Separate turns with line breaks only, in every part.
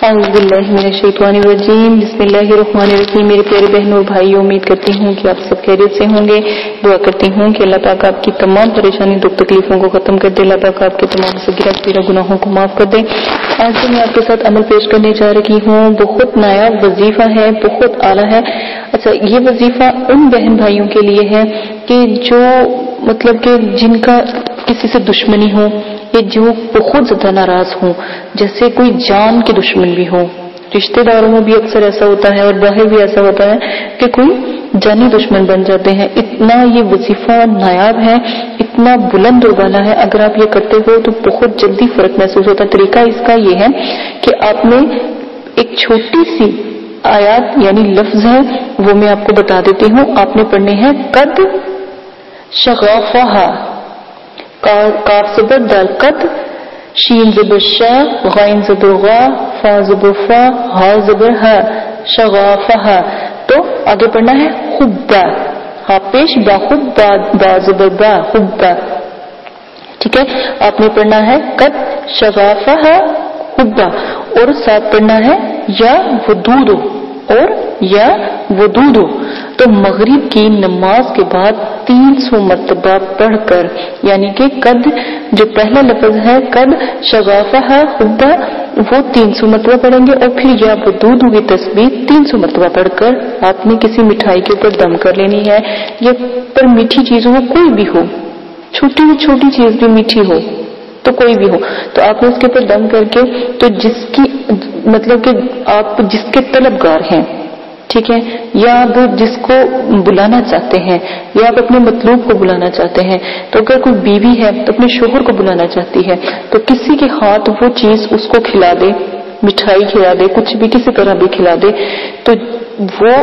اعوذ باللہ من الشیطان الرجیم بسم اللہ الرحمن الرحیم. میرے پیارے بہنوں اور بھائیوں، امید کرتی ہوں کہ آپ سب خیریت سے ہوں گے. دعا کرتی ہوں کہ اللہ پاک آپ کی تمام پریشانی دکھ تکلیفوں کو ختم کر دے. اللہ پاک آپ کے تمام صغیرہ گناہوں کو معاف کر دے. آج جو میں آپ کے ساتھ عمل پیش کرنے جا رہی ہوں بہت نایاب وظیفہ ہے، بہت اعلیٰ ہے. اچھا، یہ وظیفہ ان بہن بھائیوں کے لیے ہے کہ جو مطلب کہ جن کا کسی سے دشمنی ہو یا جو بہت زیادہ ناراض ہوں، جیسے کوئی جان کی دشمن بھی ہو. رشتہ داروں میں بھی اکثر ایسا ہوتا ہے اور باہر بھی ایسا ہوتا ہے کہ کوئی جانی دشمن بن جاتے ہیں. اتنا یہ وظیفہ نایاب ہے، اتنا بلند اور بالا ہے. اگر آپ یہ کرتے ہو تو بہت جلدی فرق محسوس ہوتا ہے. طریقہ اس کا یہ ہے کہ آپ نے ایک چھوٹی سی آیات یعنی لفظ ہے وہ میں آپ کو بتا دیتی ہوں. آپ نے پڑھنے ہیں قد شغافہا، کاف زبر دال قد، شین زبر شا، غین زبر غا، فا زبر فا، ہا زبر ہا، شغافہا. تو آگے پڑھنا ہے حبا، ہا پیش با، حبا، با زبر با، حبا. ٹھیک ہے، آپ نے پڑھنا ہے قد شغافہا حبا، اور ساتھ پڑھنا ہے یا ودود اور یا ودود. تو مغرب کی نماز کے بعد 300 مرتبہ پڑھ کر، یعنی کہ قد جو پہلا لفظ ہے قد شغافہا حبا وہ 300 مرتبہ پڑھیں گے، اور پھر یا ودود کی تسبیح 300 مرتبہ پڑھ کر آپ نے کسی مٹھائی کے اوپر دم کر لینی ہے. یا پر میٹھی چیزوں میں کوئی بھی ہو، چھوٹی چھوٹی چیز بھی میٹھی ہو تو کوئی بھی ہو، تو آپ نے اس کے اوپر دم کر کے، تو جس کی مطلب کہ آپ جس کے طلبگار ہیں، ٹھیک ہے، یا آپ جس کو بلانا چاہتے ہیں، یا آپ اپنے مطلوب کو بلانا چاہتے ہیں. تو اگر کوئی بیوی ہے تو اپنے شوہر کو بلانا چاہتی ہے تو کسی کے ہاتھ وہ چیز اس کو کھلا دے، مٹھائی کھلا دے، کچھ بھی کسی طرح بھی کھلا دے. تو وہ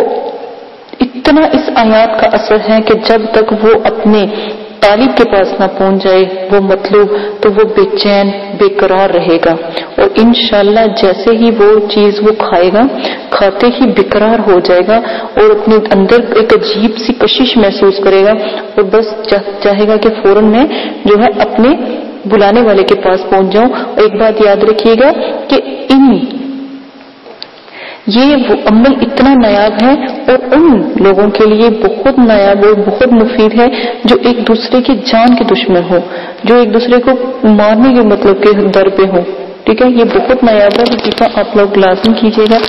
اتنا اس آیات کا اثر ہے کہ جب تک وہ اپنے طالب کے پاس نہ پہنچ جائے وہ مطلوب، تو وہ بے چین بے قرار رہے گا، اور انشاءاللہ جیسے ہی وہ چیز وہ کھائے گا، کھاتے ہی بے قرار ہو جائے گا اور اپنے اندر ایک عجیب سی کشش محسوس کرے گا، اور بس چاہے گا کہ فوراً میں جو ہے اپنے بلانے والے کے پاس پہنچ جاؤں. اور ایک بات یاد رکھیے گا کہ یہ وہ عمل اتنا نایاب ہے اور ان لوگوں کے لیے بہت نایاب اور بہت مفید ہے جو ایک دوسرے کی جان کے دشمن ہو، جو ایک دوسرے کو مارنے کے مطلب کے در پہ ہو. ٹھیک ہے، یہ بہت نایاب ہے وظیفہ، آپ لوگ لازم کیجیے گا.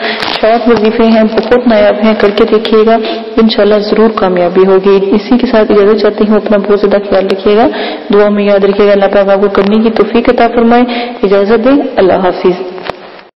شارٹ وظیفے ہیں، بہت نایاب ہیں، کر کے دیکھیے گا، انشاءاللہ ضرور کامیابی ہوگی. اسی کے ساتھ اجازت چاہتی ہوں، اپنا بہت زیادہ خیال رکھیے گا، دعا میں یاد رکھیے گا. اللہ پاک آپ کو کرنے کی توفیق عطا فرمائے. اجازت دیں، اللہ حافظ.